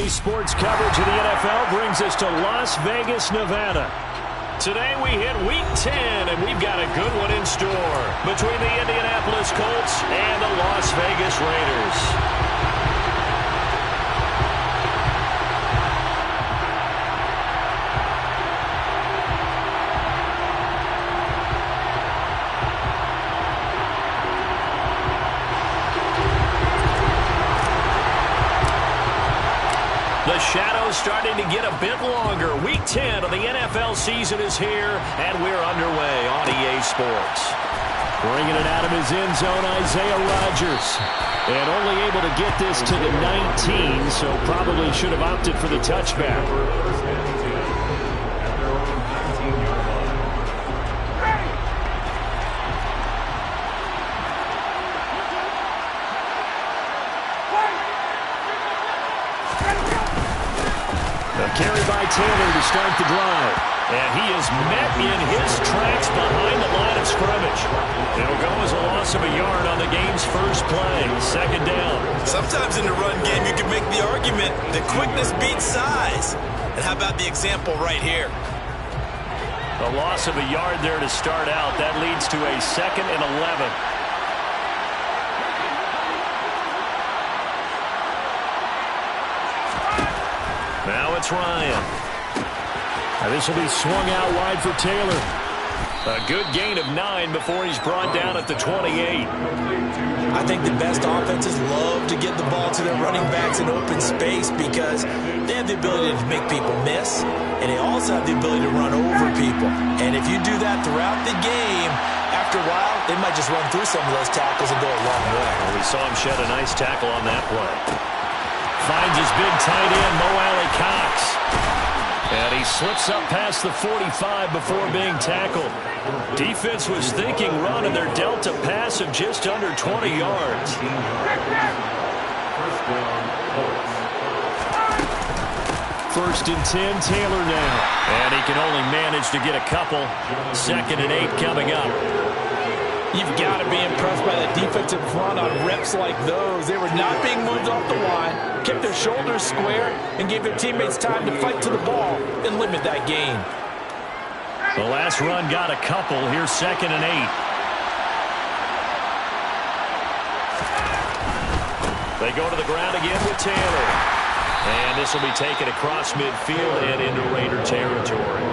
EA Sports coverage of the NFL brings us to Las Vegas, Nevada. Today we hit Week 10, and we've got a good one in store between the Indianapolis Colts and the Las Vegas Raiders. The shadow's starting to get a bit longer. Week 10 of the NFL season is here, and we're underway on EA Sports. Bringing it out of his end zone, Isaiah Rodgers. And only able to get this to the 19, so probably should have opted for the touchback. Carry by Taylor to start the drive. And he is met in his tracks behind the line of scrimmage. It'll go as a loss of a yard on the game's first play. Second down. Sometimes in the run game, you can make the argument that quickness beats size. And how about the example right here? A loss of a yard there to start out. That leads to a 2nd and 11. Now it's Ryan. Now this will be swung out wide for Taylor. A good gain of 9 before he's brought down at the 28. I think the best offenses love to get the ball to their running backs in open space because they have the ability to make people miss, and they also have the ability to run over people. And if you do that throughout the game, after a while, they might just run through some of those tackles and go a long way. Well, we saw him shed a nice tackle on that play. Finds his big tight end, Mo Alley-Cox. And he slips up past the 45 before being tackled. Defense was thinking run, and they're dealt a pass of just under 20 yards. First and 10, Taylor now. And he can only manage to get a couple. 2nd and 8 coming up. You've got to be impressed by the defensive front on reps like those. They were not being moved off the line, kept their shoulders square, and gave their teammates time to fight to the ball and limit that gain. The last run got a couple. Here's 2nd and 8. They go to the ground again with Taylor. And this will be taken across midfield and into Raider territory.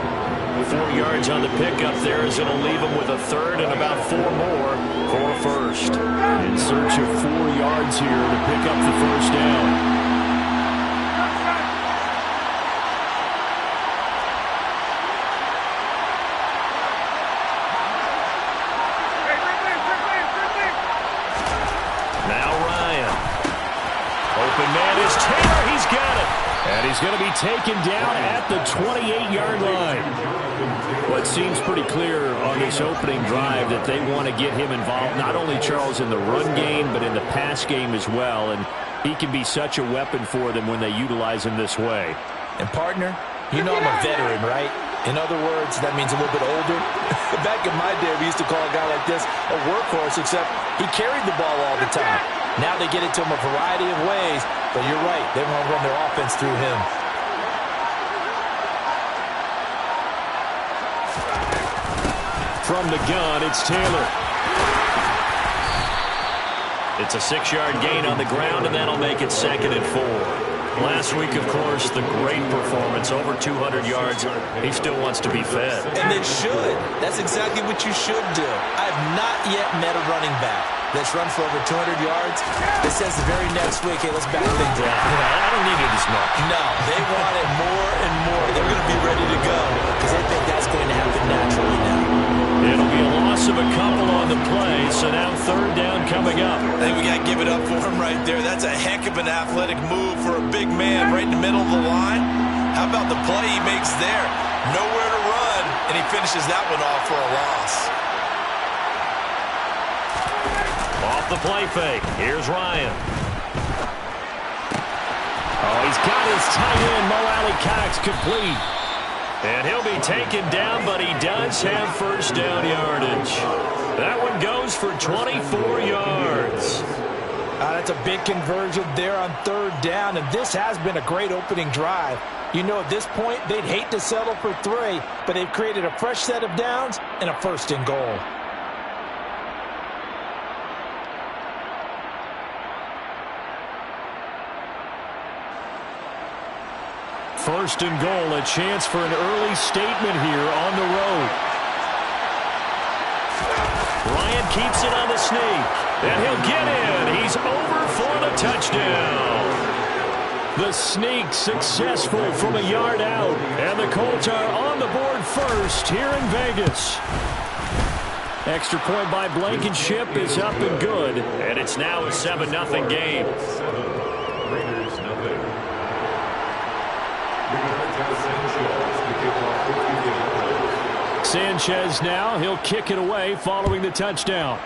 4 yards on the pickup there as it'll leave him with a 3rd and about 4 more for a first. In search of 4 yards here to pick up the first down. Now Ryan. Open man is Taylor. He's got it. And he's going to be taken down at the 28-yard line. Well, it seems pretty clear on this opening drive that they want to get him involved, not only, Charles, in the run game, but in the pass game as well. And he can be such a weapon for them when they utilize him this way. And, partner, you know I'm a veteran, right? In other words, that means a little bit older. Back in my day, we used to call a guy like this a workhorse, except he carried the ball all the time. Now they get it to him a variety of ways, but you're right. They want to run their offense through him. From the gun, it's Taylor. It's a 6-yard gain on the ground, and that'll make it 2nd and 4. Last week, of course, the great performance, over 200 yards. He still wants to be fed. And they should. That's exactly what you should do. I have not yet met a running back that's run for over 200 yards that says the very next week, hey, let's back things up. I don't need it as much. No, they want it more and more. They're going to be ready to go because they think that's going to happen naturally now. It'll be a loss of a couple on the play, so now 3rd down coming up. I think we got to give it up for him right there. That's a heck of an athletic move for a big man right in the middle of the line. How about the play he makes there? Nowhere to run, and he finishes that one off for a loss. Off the play fake. Here's Ryan. Oh, he's got his tight end, Mo Alley-Cox, complete. And he'll be taken down, but he does have first down yardage. That one goes for 24 yards. That's a big conversion there on third down, and this has been a great opening drive. You know, at this point, they'd hate to settle for 3, but they've created a fresh set of downs and a first and goal. First and goal, a chance for an early statement here on the road. Ryan keeps it on the sneak, and he'll get in. He's over for the touchdown. The sneak successful from a yard out, and the Colts are on the board first here in Vegas. Extra point by Blankenship is up and good, and it's now a 7-0 game. Sanchez now, he'll kick it away following the touchdown.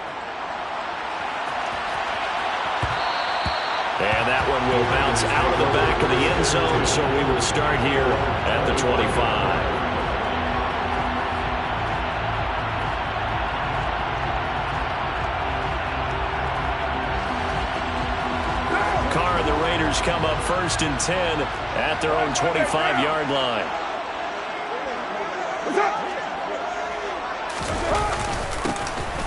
And that one will bounce out of the back of the end zone, so we will start here at the 25. Carr and the Raiders come up first and 10 at their own 25-yard line.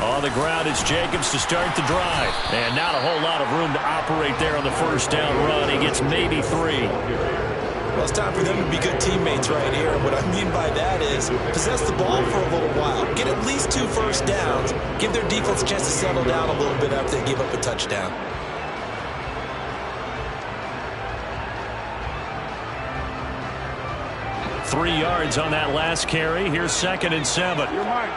On the ground, it's Jacobs to start the drive. And not a whole lot of room to operate there on the first down run. He gets maybe 3. Well, it's time for them to be good teammates right here. And what I mean by that is possess the ball for a little while. Get at least 2 first downs. Give their defense a chance to settle down a little bit after they give up a touchdown. Three yards on that last carry. Here's 2nd and 7. You're mine.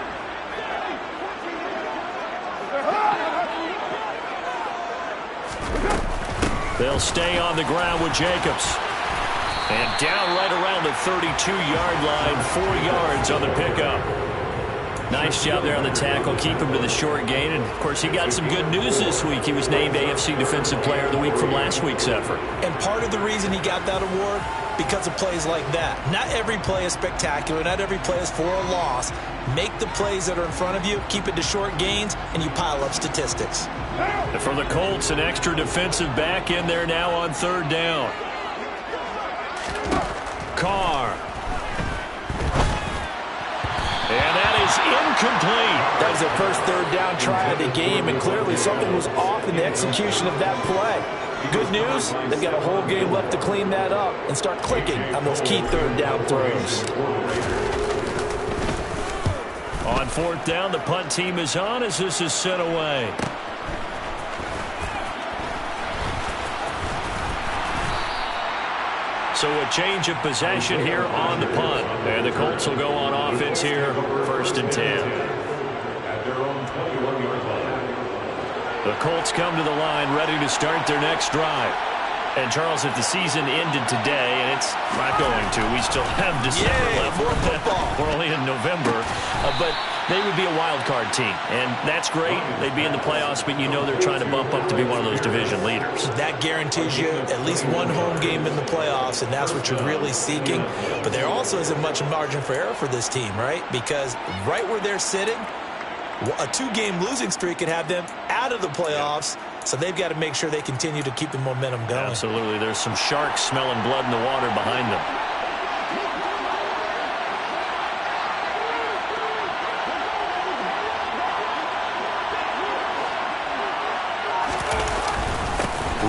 They'll stay on the ground with Jacobs. And down right around the 32-yard line, 4 yards on the pickup. Nice job there on the tackle. Keep him to the short gain. And, of course, he got some good news this week. He was named AFC Defensive Player of the Week from last week's effort. And part of the reason he got that award, because of plays like that. Not every play is spectacular. Not every play is for a loss. Make the plays that are in front of you, keep it to short gains, and you pile up statistics. And for the Colts, an extra defensive back in there now on 3rd down. Carr. And that is incomplete. That was their first 3rd down try of the game, and clearly something was off in the execution of that play. Good news, they've got a whole game left to clean that up and start clicking on those key 3rd down throws. On 4th down, the punt team is on as this is sent away. So a change of possession here on the punt. And the Colts will go on offense here, 1st and 10. The Colts come to the line ready to start their next drive. And, Charles, if the season ended today, and it's not going to, we still have December left. More football. We're only in November. But they would be a wild card team. And that's great. They'd be in the playoffs, but you know they're trying to bump up to be one of those division leaders. That guarantees you at least one home game in the playoffs, and that's what you're really seeking. But there also isn't much margin for error for this team, right? Because right where they're sitting, a 2-game losing streak could have them out of the playoffs, so they've got to make sure they continue to keep the momentum going. Absolutely. There's some sharks smelling blood in the water behind them.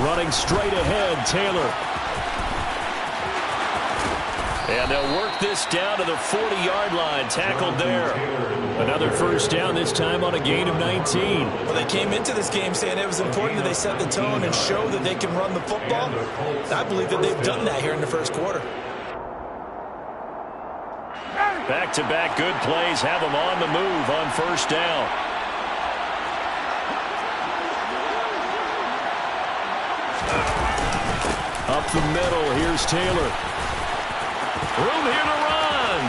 Running straight ahead, Taylor. And they'll work this down to the 40-yard line. Tackled there. Another first down, this time on a gain of 19. Well, they came into this game saying it was important that they set the tone and show that they can run the football. I believe that they've done that here in the first quarter. Back-to-back good plays have them on the move on first down. Up the middle, here's Taylor. Room here to run.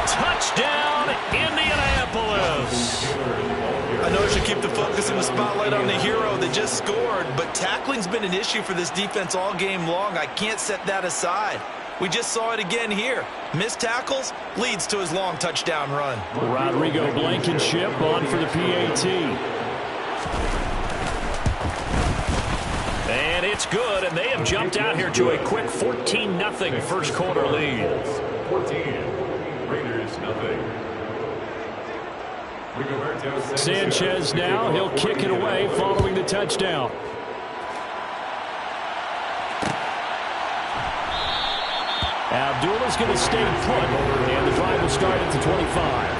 Touchdown, Indianapolis. I know I should keep the focus and the spotlight on the hero that just scored, but tackling's been an issue for this defense all game long. I can't set that aside. We just saw it again here. Missed tackles leads to his long touchdown run. Rodrigo Blankenship on for the PAT. And it's good, and they have jumped out here to a quick 14-0 first quarter lead. 14, Raiders nothing. Sanchez now, he'll kick it away following the touchdown. Abdullah's going to stay put, and the drive will start at the 25.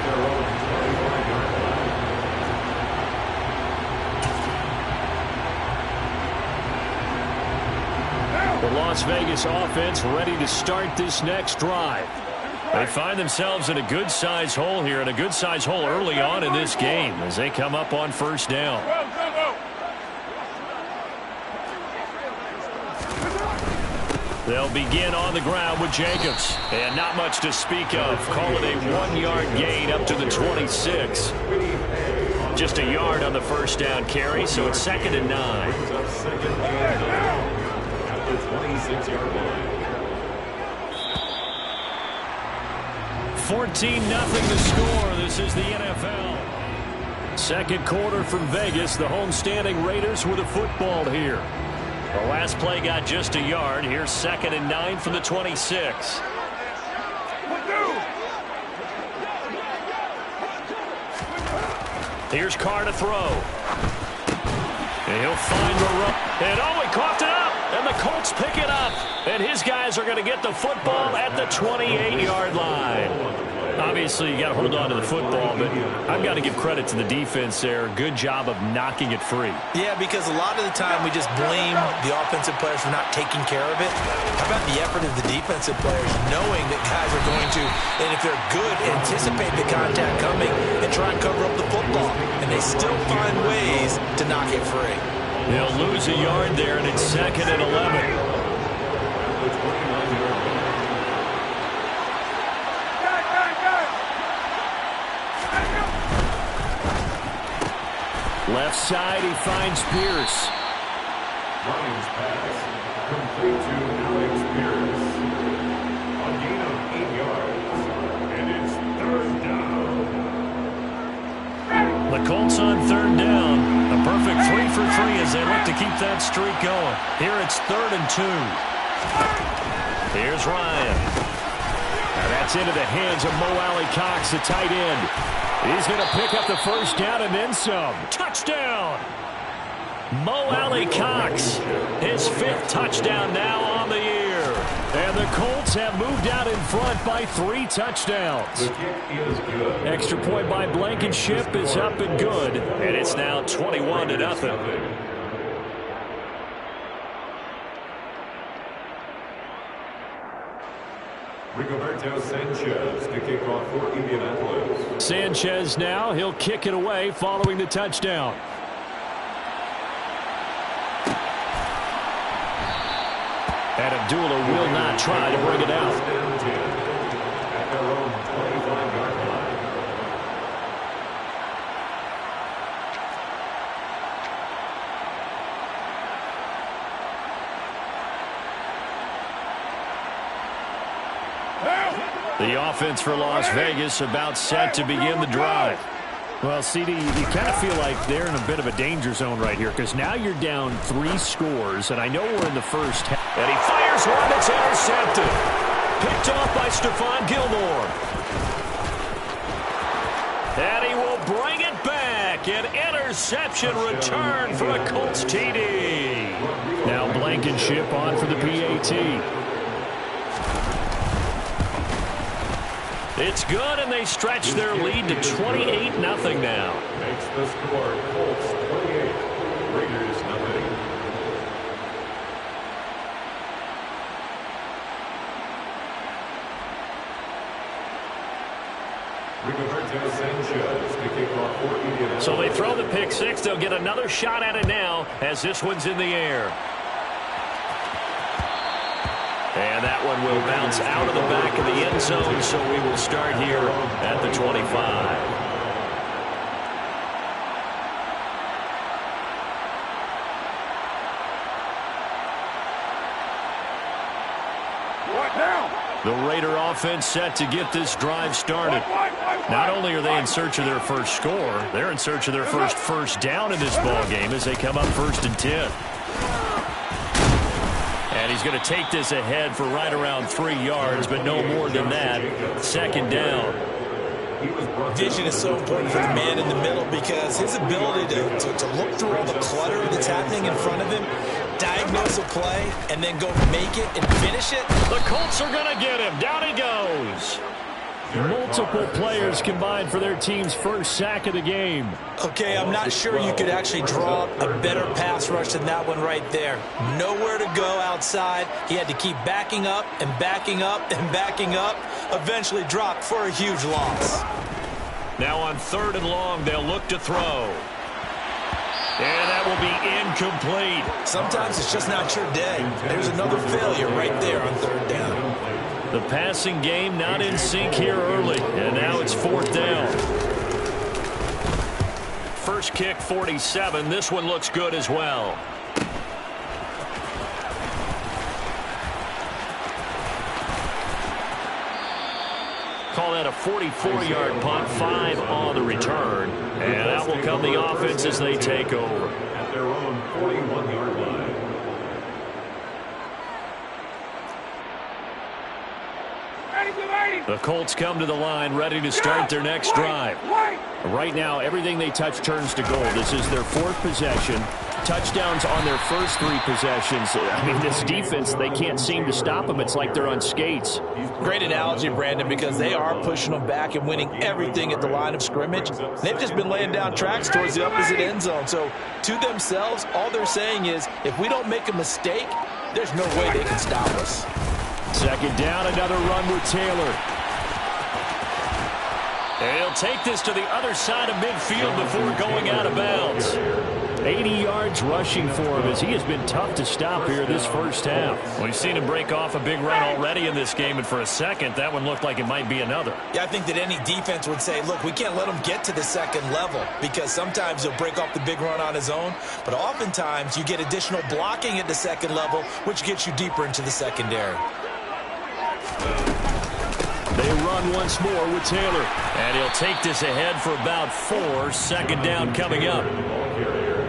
The Las Vegas offense ready to start this next drive. They find themselves in a good-sized hole here, and a good-sized hole early on in this game as they come up on first down. They'll begin on the ground with Jacobs. And not much to speak of. Call it a 1-yard gain up to the 26. Just a yard on the first down carry, so it's 2nd and 9. 14-0 the score. This is the NFL. Second quarter from Vegas. The homestanding Raiders with a football here. The last play got just a yard. Here's 2nd and 9 from the 26. Here's Carr to throw. And he'll find the run. And oh, he coughed it up. And the Colts pick it up. And his guys are going to get the football at the 28-yard line. Obviously, you got to hold on to the football, but I've got to give credit to the defense there. Good job of knocking it free. Yeah, because a lot of the time we just blame the offensive players for not taking care of it. How about the effort of the defensive players knowing that guys are going to, and if they're good, anticipate the contact coming and try and cover up the football. And they still find ways to knock it free. They'll lose a yard there, and it's 2nd and 11. Left side, he finds Pierce. Ryan's pass complete to Alex Pierce. A gain of 8 yards, and it's 3rd down. The Colts on 3rd down. A perfect 3 for 3 as they look to keep that streak going. Here it's 3rd and 2. Here's Ryan. Now that's into the hands of Mo Alley-Cox, the tight end. He's going to pick up the first down and then some. Touchdown! Mo Alley-Cox, his 5th touchdown now on the year. And the Colts have moved out in front by 3 touchdowns. The kick is good. Extra point by Blankenship is up and good. And it's now 21-0. Rigoberto Sanchez to kick off for Indianapolis. Sanchez now, he'll kick it away following the touchdown. And Abdullah will not try to bring it out. At their own 25-yard line. The offense for Las Vegas about set to begin the drive. Well, CD, you kind of feel like they're in a bit of a danger zone right here because now you're down 3 scores, and I know we're in the first half. And he fires one that's intercepted. Picked off by Stephon Gilmore. And he will bring it back. An interception return for a Colts TD. Now Blankenship on for the PAT. It's good, and they stretch their lead to 28-0 now. Makes the score Colts 28, Raiders nothing. Rigoberto Sanchez to kick off for Indianapolis. So they throw the pick six. They'll get another shot at it now as this one's in the air. And that one will bounce out of the back of the end zone, so we will start here at the 25. The Raider offense set to get this drive started. Not only are they in search of their first score, they're in search of their first down in this ball game as they come up 1st and 10. And he's going to take this ahead for right around 3 yards, but no more than that. Second down. Vision is so important for the man in the middle because his ability to look through all the clutter that's happening in front of him, diagnose a play, and then go make it and finish it. The Colts are going to get him. Down he goes. Multiple players combined for their team's first sack of the game. Okay, I'm not sure you could actually draw up a better pass rush than that one right there. Nowhere to go outside. He had to keep backing up and backing up and backing up. Eventually dropped for a huge loss. Now on 3rd and long, they'll look to throw. And that will be incomplete. Sometimes it's just not your day. There's another failure right there on 3rd down. The passing game not in sync here early, and now it's 4th down. First kick, 47. This one looks good as well. Call that a 44-yard punt, 5 on the return. And out will come the offense as they take over. At their own 41-yard line. The Colts come to the line ready to start their next drive. Right now, everything they touch turns to gold. This is their 4th possession. Touchdowns on their first 3 possessions. I mean, this defense, they can't seem to stop them. It's like they're on skates. Great analogy, Brandon, because they are pushing them back and winning everything at the line of scrimmage. They've just been laying down tracks towards the opposite end zone. So, to themselves, all they're saying is, if we don't make a mistake, there's no way they can stop us. Second down, another run with Taylor. And he'll take this to the other side of midfield before going out of bounds. 80 yards rushing for him as he has been tough to stop here this first half. Well, we've seen him break off a big run already in this game, and for a second, that one looked like it might be another. Yeah, I think that any defense would say, look, we can't let him get to the second level because sometimes he'll break off the big run on his own, but oftentimes you get additional blocking at the second level, which gets you deeper into the secondary. They run once more with Taylor. And he'll take this ahead for about 4. Second down coming up.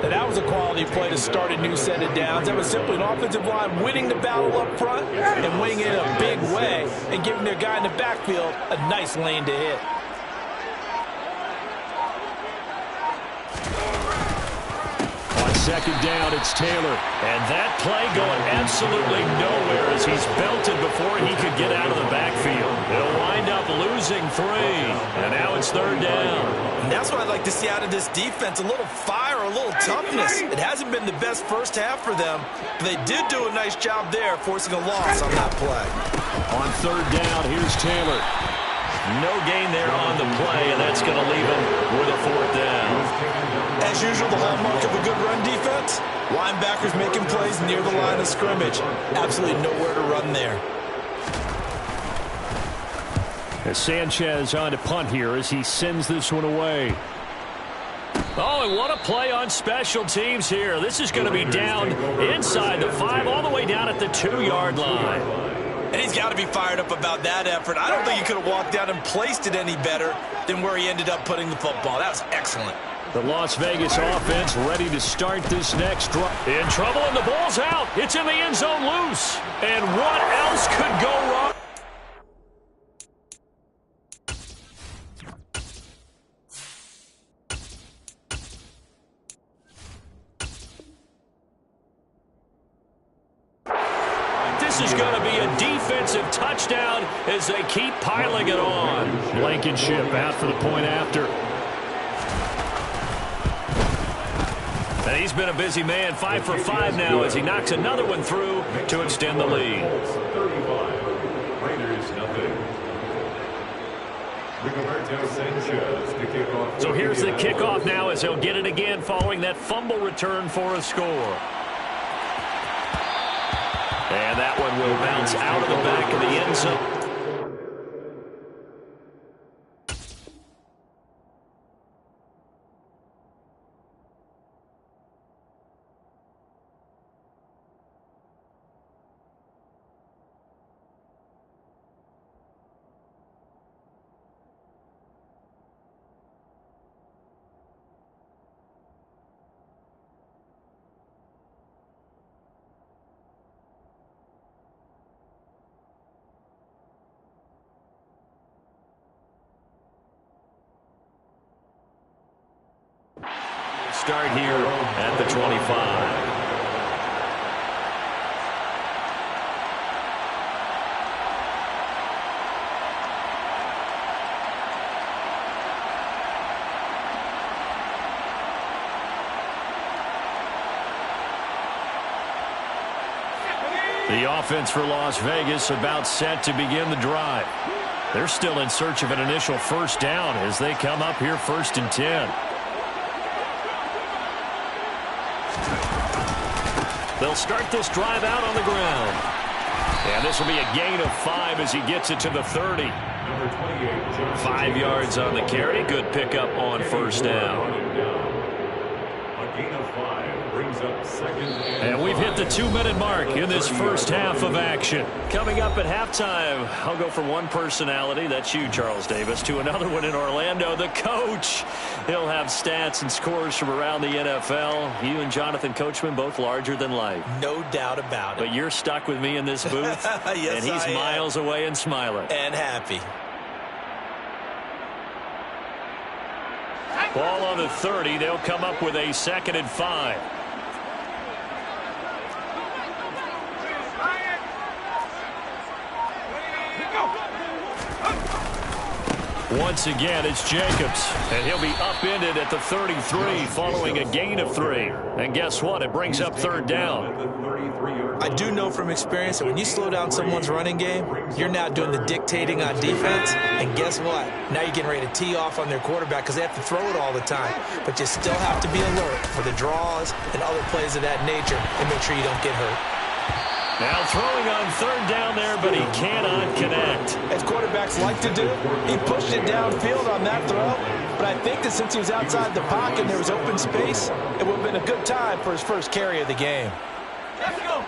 Now, that was a quality play to start a new set of downs. That was simply an offensive line winning the battle up front and winning it in a big way and giving their guy in the backfield a nice lane to hit. Second down, it's Taylor. And that play going absolutely nowhere as he's belted before he could get out of the backfield. They'll wind up losing 3. And now it's 3rd down. And that's what I'd like to see out of this defense, a little fire, a little toughness. It hasn't been the best first half for them, but they did do a nice job there forcing a loss on that play. On 3rd down, here's Taylor. No gain there on the play, and that's going to leave him with a 4th down. As usual, the hallmark of a good run defense, linebackers making plays near the line of scrimmage. Absolutely nowhere to run there. As Sanchez on to punt here as he sends this one away. Oh, and what a play on special teams here. This is going to be down inside the 5, all the way down at the 2-yard line. And he's got to be fired up about that effort. I don't think he could have walked down and placed it any better than where he ended up putting the football. That was excellent. The Las Vegas offense ready to start this next drive. In trouble, and the ball's out. It's in the end zone loose. And what else could go wrong? This is going to be a defensive touchdown as they keep piling it on. Blankenship out for the point after. And he's been a busy man, 5 for 5 now as he knocks another one through to extend the lead. 35. Raiders, nothing. So here's the kickoff now as he'll get it again following that fumble return for a score. And that one will bounce out of the back of the end zone. start here at the 25. The offense for Las Vegas about set to begin the drive. They're still in search of an initial first down as they come up here 1st and 10. They'll start this drive out on the ground. And this will be a gain of 5 as he gets it to the 30. 5 yards on the carry. Good pickup on first down. A gain of 5 brings up 2nd and we've hit the 2-minute mark in this first half of action. Coming up at halftime, I'll go from one personality, that's you, Charles Davis, to another one in Orlando, the coach. He'll have stats and scores from around the NFL. You and Jonathan Coachman both larger than life. No doubt about it. But you're stuck with me in this booth, yes, and he's miles away and smiling. And happy. Ball on the 30. They'll come up with a 2nd and 5. Once again, it's Jacobs, and he'll be upended at the 33 following a gain of 3. And guess what? It brings up 3rd down. I do know from experience that when you slow down someone's running game, you're now doing the dictating on defense. And guess what? Now you're getting ready to tee off on their quarterback because they have to throw it all the time. But you still have to be alert for the draws and other plays of that nature and make sure you don't get hurt. Now throwing on 3rd down there, but he cannot connect. As quarterbacks like to do, he pushed it downfield on that throw. But I think that since he was outside the pocket and there was open space, it would have been a good time for his first carry of the game. Let's go.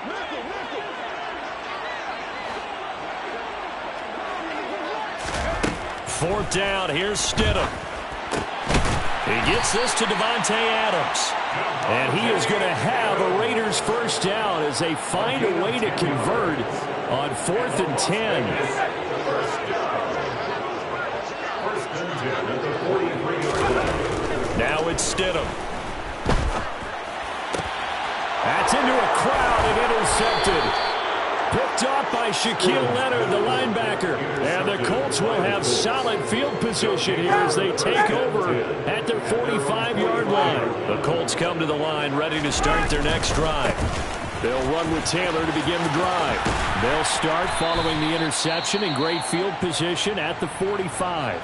4th down. Here's Stidham. He gets this to Devontae Adams. And he is going to have a Raiders first down as they find a way to convert on 4th and 10. Now it's Stidham. That's into a crowd and intercepted. Picked off by Shaquille Leonard, the linebacker. And the Colts will have solid field position here as they take over at their 45-yard line. The Colts come to the line ready to start their next drive. They'll run with Taylor to begin the drive. They'll start following the interception in great field position at the 45.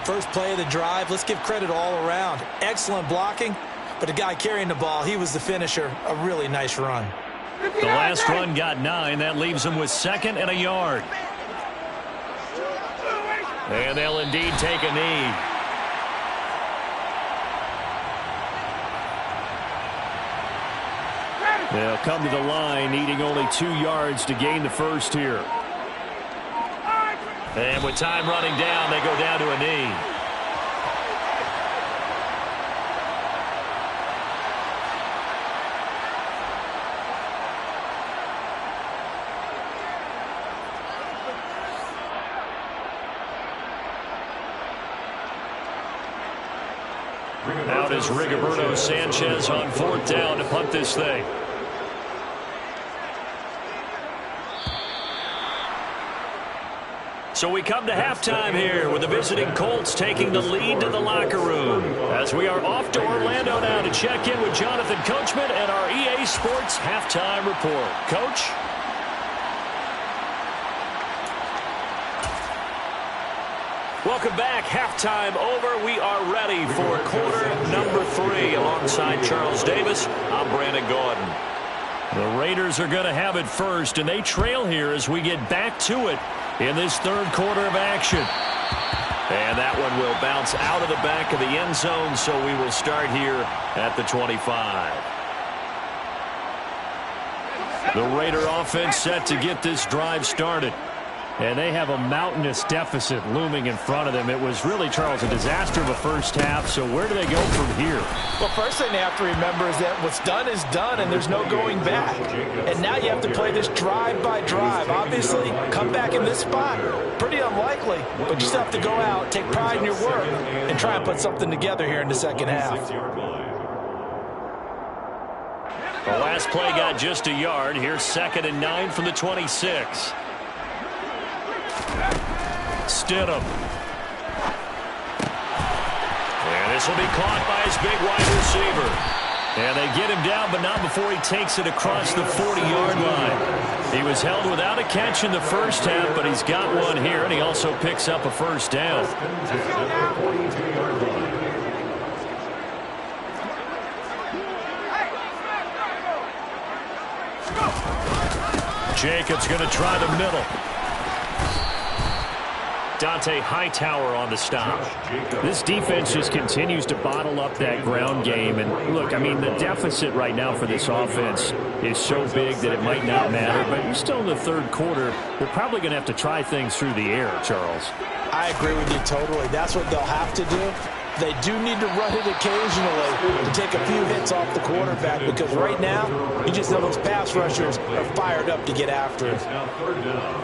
First play of the drive, let's give credit all around. Excellent blocking, but the guy carrying the ball, he was the finisher. A really nice run. The last run got 9. That leaves them with 2nd and a yard. And they'll indeed take a knee. They'll come to the line needing only 2 yards to gain the first here. And with time running down, they go down to a knee. Out is Rigoberto Sanchez on 4th down to punt this thing. So we come to halftime here with the visiting Colts taking the lead to the locker room. As we are off to Orlando now to check in with Jonathan Coachman and our EA Sports halftime report. Coach? Welcome back. Halftime over. We are ready for quarter number 3 alongside Charles Davis. I'm Brandon Gordon. The Raiders are going to have it first, and they trail here as we get back to it in this 3rd quarter of action. And that one will bounce out of the back of the end zone, so we will start here at the 25. The Raider offense set to get this drive started. And they have a mountainous deficit looming in front of them. It was really, Charles, a disaster of a first half. So where do they go from here? Well, first thing they have to remember is that what's done is done, and there's no going back. And now you have to play this drive by drive. Obviously, come back in this spot, pretty unlikely. But you still have to go out, take pride in your work, and try and put something together here in the second half. The last play got just a yard. Here's 2nd and 9 from the 26. Stidham. And this will be caught by his big wide receiver. And they get him down, but not before he takes it across the 40-yard line. He was held without a catch in the first half, but he's got one here, and he also picks up a first down. Jacobs going to try the middle. Dante Hightower on the stop. This defense just continues to bottle up that ground game. And look, I mean, the deficit right now for this offense is so big that it might not matter. But you're still in the third quarter. They're probably going to have to try things through the air, Charles. I agree with you totally. That's what they'll have to do. They do need to run it occasionally to take a few hits off the quarterback, because right now, you just know those pass rushers are fired up to get after him.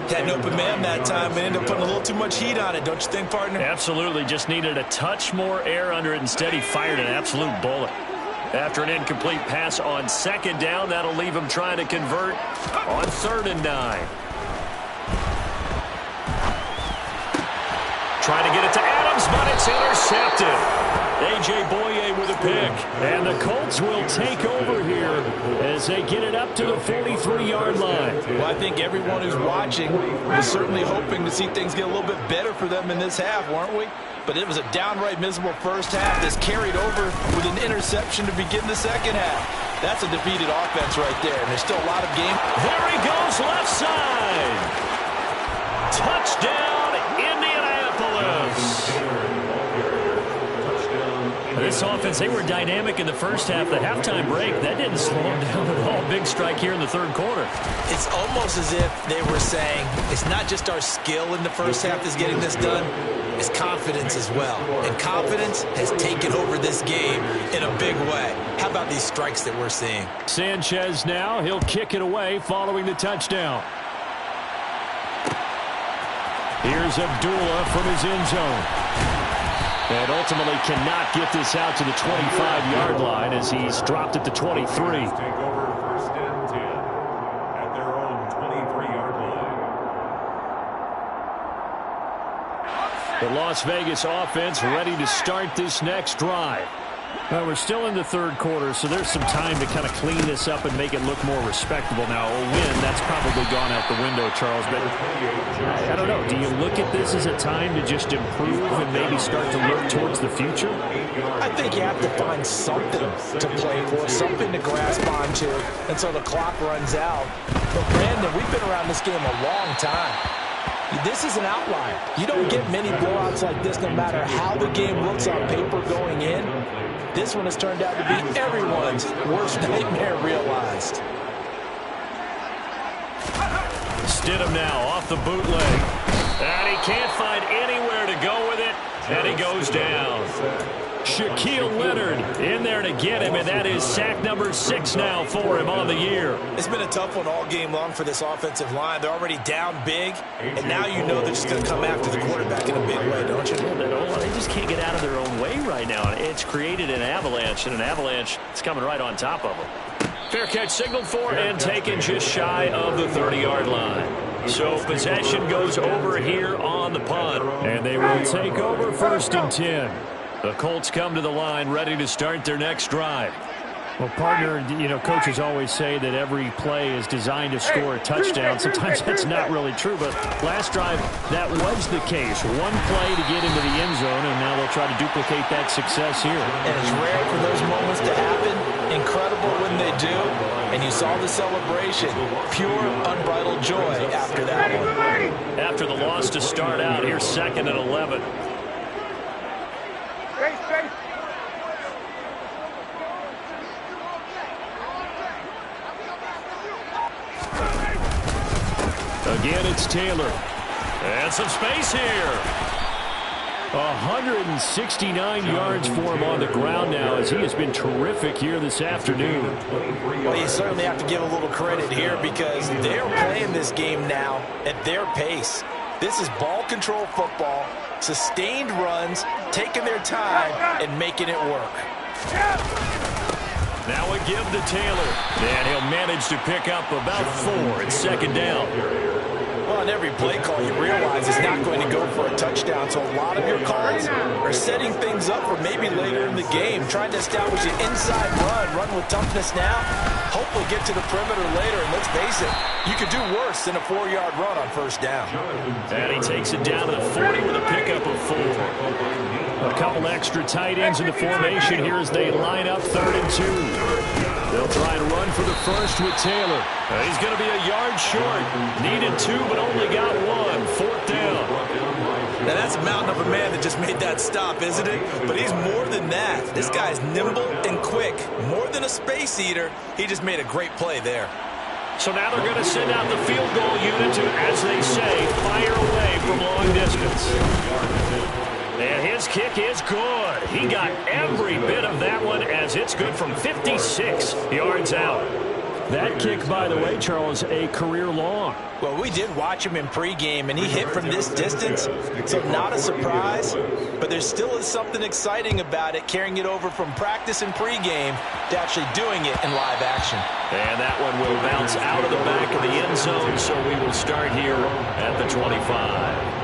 Had an open man that time and ended up putting a little too much heat on it, don't you think, partner? Absolutely. Just needed a touch more air under it. Instead, he fired an absolute bullet. After an incomplete pass on 2nd down, that'll leave him trying to convert on 3rd and 9. Trying to get it to Adams, but it's intercepted. A.J. Boye with a pick. And the Colts will take over here as they get it up to the 43-yard line. Well, I think everyone who's watching was certainly hoping to see things get a little bit better for them in this half, weren't we? But it was a downright miserable first half that's carried over with an interception to begin the second half. That's a defeated offense right there, and there's still a lot of game. There he goes, left side. Touchdown. This offense, they were dynamic in the first half. The halftime break, that didn't slow them down at all. Big strike here in the third quarter. It's almost as if they were saying, it's not just our skill in the first half that's getting this done, it's confidence as well. And confidence has taken over this game in a big way. How about these strikes that we're seeing? Sanchez now, he'll kick it away following the touchdown. Here's Abdullah from his end zone. And ultimately cannot get this out to the 25-yard line as he's dropped it to 23. Take over 1st and 10 at their own 23-yard line. The Las Vegas offense ready to start this next drive. Well, we're still in the third quarter, so there's some time to kind of clean this up and make it look more respectable. Now, a win, that's probably gone out the window, Charles. But I don't know. Do you look at this as a time to just improve and maybe start to look towards the future? I think you have to find something to play for, something to grasp onto until the clock runs out. But, Brandon, we've been around this game a long time. This is an outlier. You don't get many blowouts like this no matter how the game looks on paper going in. This one has turned out to be everyone's worst nightmare realized. Stidham now off the bootleg. And he can't find anywhere to go with it. And he goes down. Shaquille Leonard in there to get him, and that is sack number 6 now for him on the year. It's been a tough one all game long for this offensive line. They're already down big, and now you know they're just going to come after the quarterback in a big way, don't you? They just can't get out of their own way right now. It's created an avalanche, and an avalanche is coming right on top of them. Fair catch signaled for and taken just shy of the 30-yard line. So possession goes over here on the punt, and they will take over 1st and 10. The Colts come to the line ready to start their next drive. Well, partner, you know, coaches always say that every play is designed to score a touchdown. Sometimes that's not really true, but last drive, that was the case. One play to get into the end zone, and now they'll try to duplicate that success here. And it's rare for those moments to happen. Incredible when they do. And you saw the celebration. Pure, unbridled joy after that one. After the loss to start out, here's 2nd and 11. Again, it's Taylor. And some space here. 169 yards for him on the ground now as he has been terrific here this afternoon. Well, you certainly have to give a little credit here because they're playing this game now at their pace. This is ball control football, sustained runs, taking their time and making it work. Now a give to Taylor. And he'll manage to pick up about 4 at second down. Well, on every play call, you realize it's not going to go for a touchdown, so a lot of your calls are setting things up for maybe later in the game, trying to establish an inside run with toughness now, hopefully get to the perimeter later, and let's face it, you could do worse than a 4-yard run on first down. And he takes it down to the 40 with a pickup of 4. A couple extra tight ends in the formation here as they line up 3rd and 2. They'll try and run for the first with Taylor. He's going to be a yard short. Needed 2, but only got 1. 4th down. Now, that's a mountain of a man that just made that stop, isn't it? But he's more than that. This guy's nimble and quick. More than a space eater, he just made a great play there. So now they're going to send out the field goal unit to, as they say, fire away from long distance. And his kick is good. He got every bit of that one as it's good from 56 yards out. That kick, by the way, Charles, a career long. Well, we did watch him in pregame, and he hit from this distance, so not a surprise. But there still is something exciting about it, carrying it over from practice and pregame to actually doing it in live action. And that one will bounce out of the back of the end zone, so we will start here at the 25.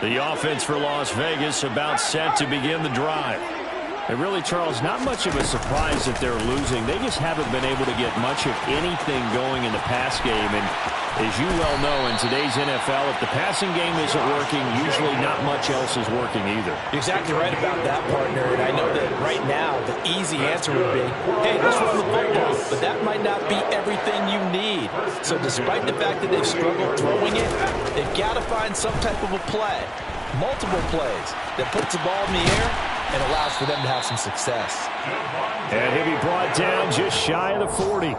The offense for Las Vegas about set to begin the drive. And really, Charles, not much of a surprise that they're losing. They just haven't been able to get much of anything going in the pass game. And as you well know, in today's NFL, if the passing game isn't working, usually not much else is working either. You're exactly right about that, partner. And I know that right now the easy answer would be, hey, let's run the football. But that might not be everything you need. So despite the fact that they've struggled throwing it, they've got to find some type of a play, multiple plays, that puts the ball in the air and allows for them to have some success. And he'll be brought down just shy of the 40.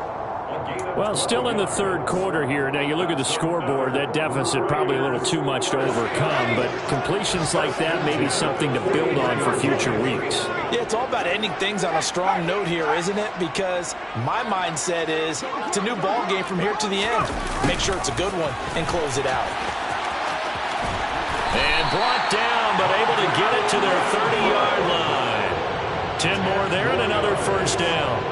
Well, still in the 3rd quarter here. Now, you look at the scoreboard, that deficit probably a little too much to overcome, but completions like that may be something to build on for future weeks. Yeah, it's all about ending things on a strong note here, isn't it? Because my mindset is it's a new ball game from here to the end. Make sure it's a good one and close it out. And brought down, but able to get it to their 30-yard line. 10 more there and another first down.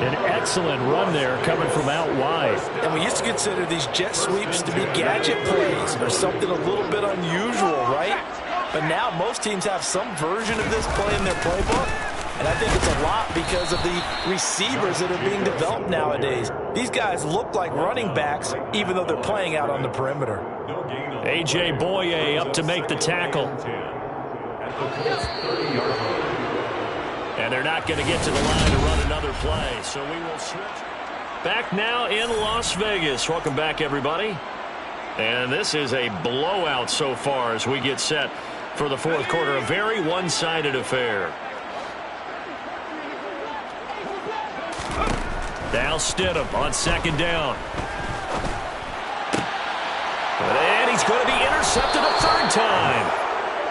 An excellent run there coming from out wide. And we used to consider these jet sweeps to be gadget plays or something a little bit unusual, right? But now most teams have some version of this play in their playbook. And I think it's a lot because of the receivers that are being developed nowadays. These guys look like running backs even though they're playing out on the perimeter. A.J. Boye up to make the tackle. And they're not going to get to the line to run another play, so we will switch. Back now in Las Vegas. Welcome back, everybody. And this is a blowout so far as we get set for the 4th quarter. A very one-sided affair. Now Stidham on 2nd down. And he's going to be intercepted a 3rd time.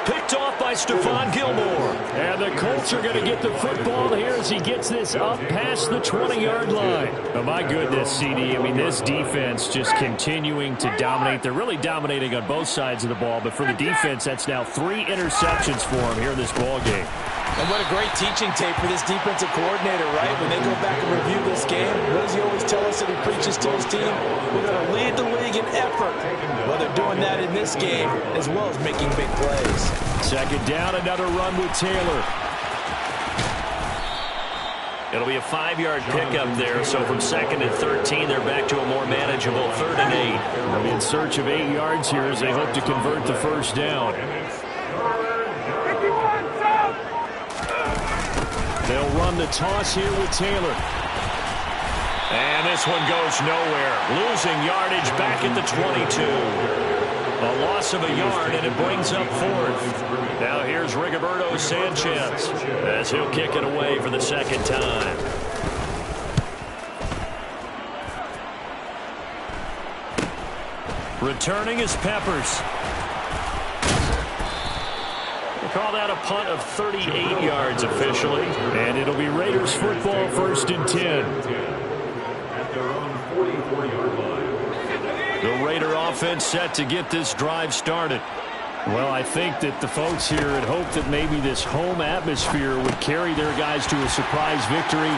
Picked off by Stephon Gilmore. And the Colts are going to get the football here as he gets this up past the 20-yard line. Oh, my goodness, CD. I mean, this defense just continuing to dominate. They're really dominating on both sides of the ball. But for the defense, that's now 3 interceptions for him here in this ball game. And what a great teaching tape for this defensive coordinator, right? When they go back and review this game, what does he always tell us that he preaches to his team? We're going to lead the league in effort. Well, they're doing that in this game as well as making big plays. 2nd down, another run with Taylor. It'll be a 5-yard pickup there, so from 2nd and 13, they're back to a more manageable 3rd and 8. They're in search of 8 yards here as they hope to convert the first down. They'll run the toss here with Taylor. And this one goes nowhere. Losing yardage back at the 22. A loss of a yard, and it brings up 4th. Now here's Rigoberto Sanchez as he'll kick it away for the 2nd time. Returning is Peppers. We'll call that a punt of 38 yards officially. And it'll be Raiders football, 1st and 10. At their own 44-yard line. The Raider offense set to get this drive started. Well, I think that the folks here had hoped that maybe this home atmosphere would carry their guys to a surprise victory,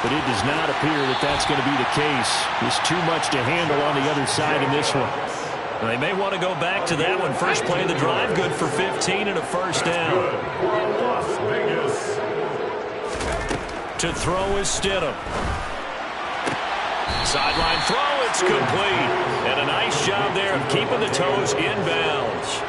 but it does not appear that that's going to be the case. There's too much to handle on the other side in this one. They may want to go back to that one. First play of the drive, good for 15 and a first down. Las Vegas. To throw is Stidham. Sideline throw, it's complete. And a nice job there of keeping the toes inbounds.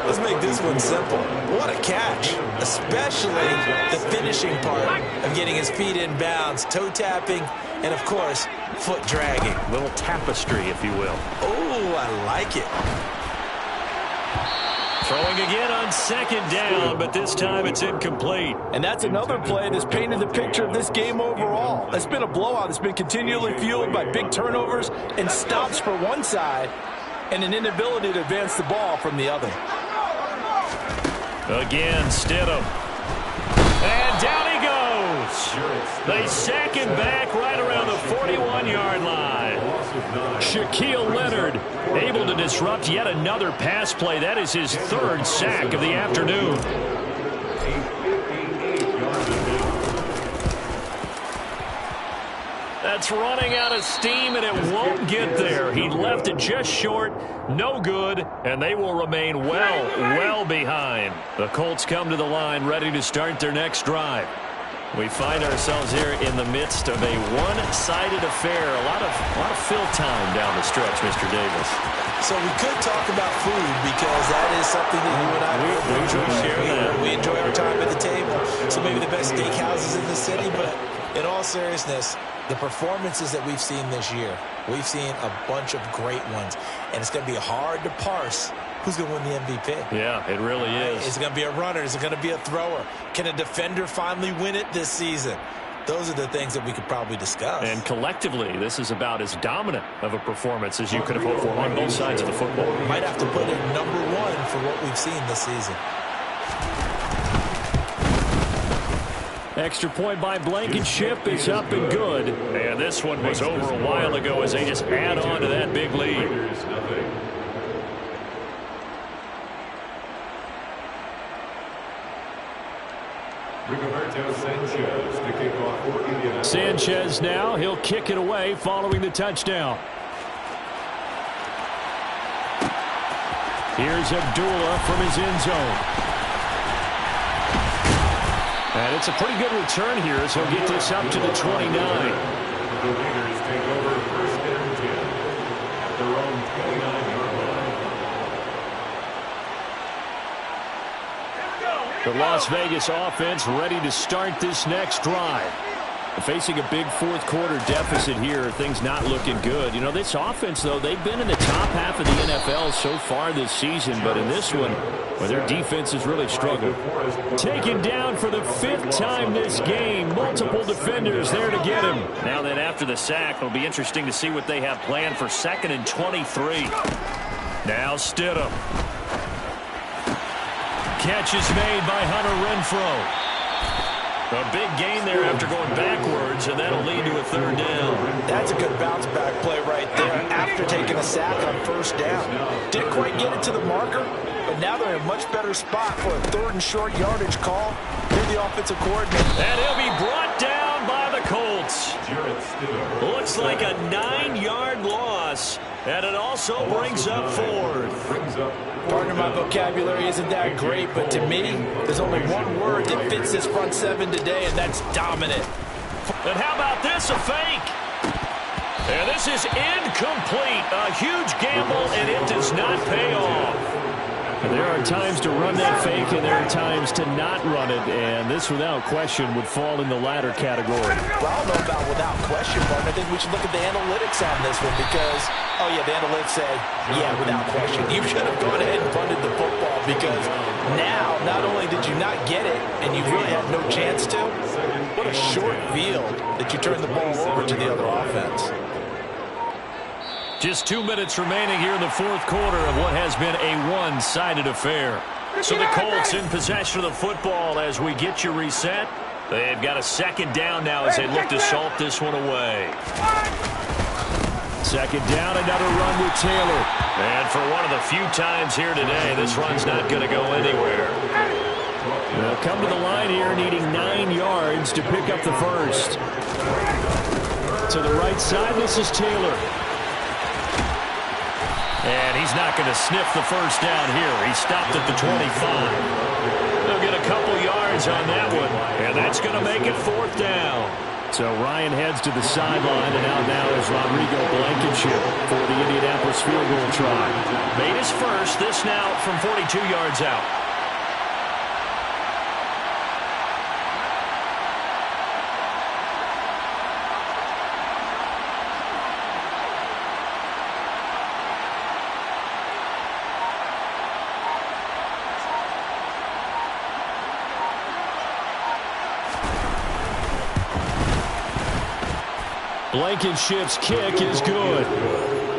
Let's make this one simple. What a catch, especially the finishing part of getting his feet in bounds, toe tapping, and of course, foot dragging. Little tapestry, if you will. Oh, I like it. Throwing again on 2nd down, but this time it's incomplete. And that's another play that's painted the picture of this game overall. It's been a blowout. It's been continually fueled by big turnovers and stops for one side and an inability to advance the ball from the other. Again, Stidham. And down he goes. They sack him back right around the 41-yard line. Shaquille Leonard able to disrupt yet another pass play. That is his 3rd sack of the afternoon. That's running out of steam, and it won't get there. He left it just short, no good, and they will remain well behind. The Colts come to the line, ready to start their next drive. We find ourselves here in the midst of a one-sided affair. A lot of fill time down the stretch, Mr. Davis. So we could talk about food because that is something that you and I we enjoy our time at the table. So maybe the best steakhouses in the city, but in all seriousness, the performances that we've seen this year, we've seen a bunch of great ones, and it's going to be hard to parse who's going to win the MVP. Yeah, it really is. Is it going to be a runner? Is it going to be a thrower? Can a defender finally win it this season? Those are the things that we could probably discuss. And collectively, this is about as dominant of a performance as you could have hoped for on both sides of the football. Might have to put it #1 for what we've seen this season. Extra point by Blankenship is up and good. And this one was over a while ago as they just add on to that big lead. Sanchez now, he'll kick it away following the touchdown. Here's Abdullah from his end zone. And it's a pretty good return here, so he'll get this up to the 29. The Raiders take over 1st and 10 at their own 29-yard line. The Las Vegas offense ready to start this next drive. Facing a big 4th quarter deficit here, things not looking good. You know, this offense, though, they've been in the top half of the NFL so far this season, but in this one, well, their defense has really struggled. Taken down for the 5th time this game. Multiple defenders there to get him. Now then, after the sack, it'll be interesting to see what they have planned for 2nd and 23. Now Stidham. Catch is made by Hunter Renfrow. A big gain there after going backwards, and that'll lead to a 3rd down. That's a good bounce-back play right there after taking a sack on 1st down. Didn't quite get it to the marker, but now they're in a much better spot for a 3rd and short yardage call. Here's the offensive coordinator. And he'll be brought down by the Colts. Looks like a 9-yard loss, and it also brings up 4th. Partner, my vocabulary isn't that great, but to me, there's only one word that fits this front 7 today, and that's dominant. And how about this, a fake? And this is incomplete. A huge gamble, and it does not pay off. And there are times to run that fake, and there are times to not run it, and this, without question, would fall in the latter category. Well, I don't know about without question, partner. I think we should look at the analytics on this one because, oh, yeah, the analytics say, yeah, without question. You should have gone ahead and punted the football because now, not only did you not get it, and you really had no chance to, what a short field that you turned the ball over to the other offense. Just 2 minutes remaining here in the fourth quarter of what has been a one-sided affair. So the Colts in possession of the football as we get you reset. They've got a second down now as they look to salt this one away. Second down, another run with Taylor. And for one of the few times here today, this run's not going to go anywhere. They'll come to the line here needing 9 yards to pick up the first. To the right side, this is Taylor. And he's not going to sniff the first down here. He stopped at the 25. They'll get a couple yards on that one, and that's going to make it fourth down. So Ryan heads to the sideline, and out now is Rodrigo Blankenship for the Indianapolis field goal try. Made his first, this now from 42 yards out. Blankenship's kick is good.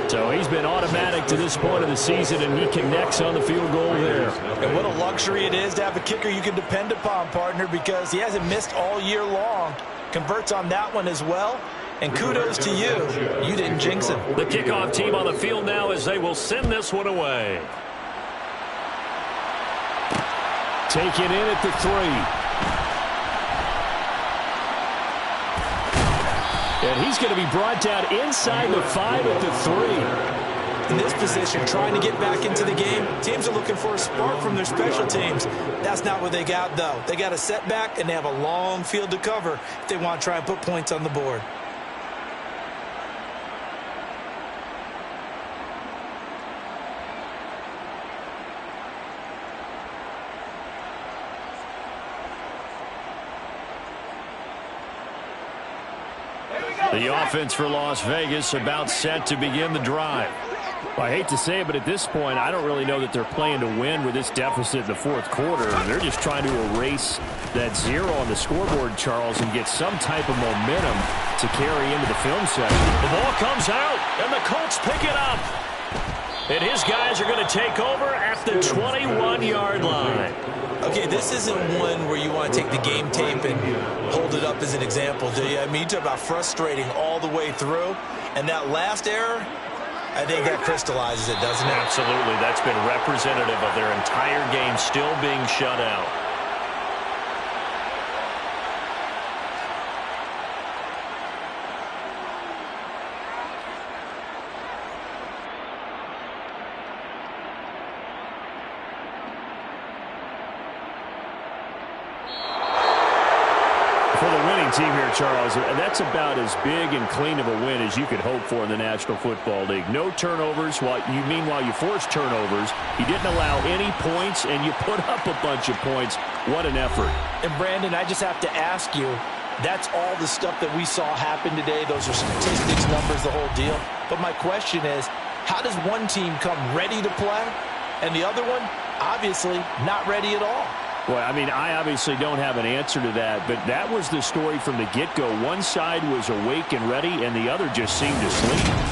So he's been automatic to this point of the season, and he connects on the field goal there. And what a luxury it is to have a kicker you can depend upon, partner, because he hasn't missed all year long. Converts on that one as well. And kudos to you. You didn't jinx him. The kickoff team on the field now as they will send this one away. Taken in at the 3. And he's going to be brought down inside the 5 at the 3. In this position, trying to get back into the game, teams are looking for a spark from their special teams. That's not what they got, though. They got a setback, and they have a long field to cover if they want to try and put points on the board. The offense for Las Vegas about set to begin the drive. Well, I hate to say it, but at this point, I don't really know that they're playing to win with this deficit in the fourth quarter. They're just trying to erase that 0 on the scoreboard, Charles, and get some type of momentum to carry into the film session. The ball comes out, and the Colts pick it up. And his guys are going to take over at the 21-yard line. Okay, this isn't one where you want to take the game tape and hold it up as an example, do you? I mean, you talk about frustrating all the way through. And that last error, I think that crystallizes it, doesn't it? Absolutely. That's been representative of their entire game still being shut out. For the winning team here, Charles, that's about as big and clean of a win as you could hope for in the National Football League. No turnovers. Meanwhile, you forced turnovers. You didn't allow any points, and you put up a bunch of points. What an effort. And, Brandon, I just have to ask you, that's all the stuff that we saw happen today. Those are statistics, numbers, the whole deal. But my question is, how does one team come ready to play, and the other one, obviously, not ready at all? Well, I mean, I obviously don't have an answer to that, but that was the story from the get-go. One side was awake and ready, and the other just seemed to sleep.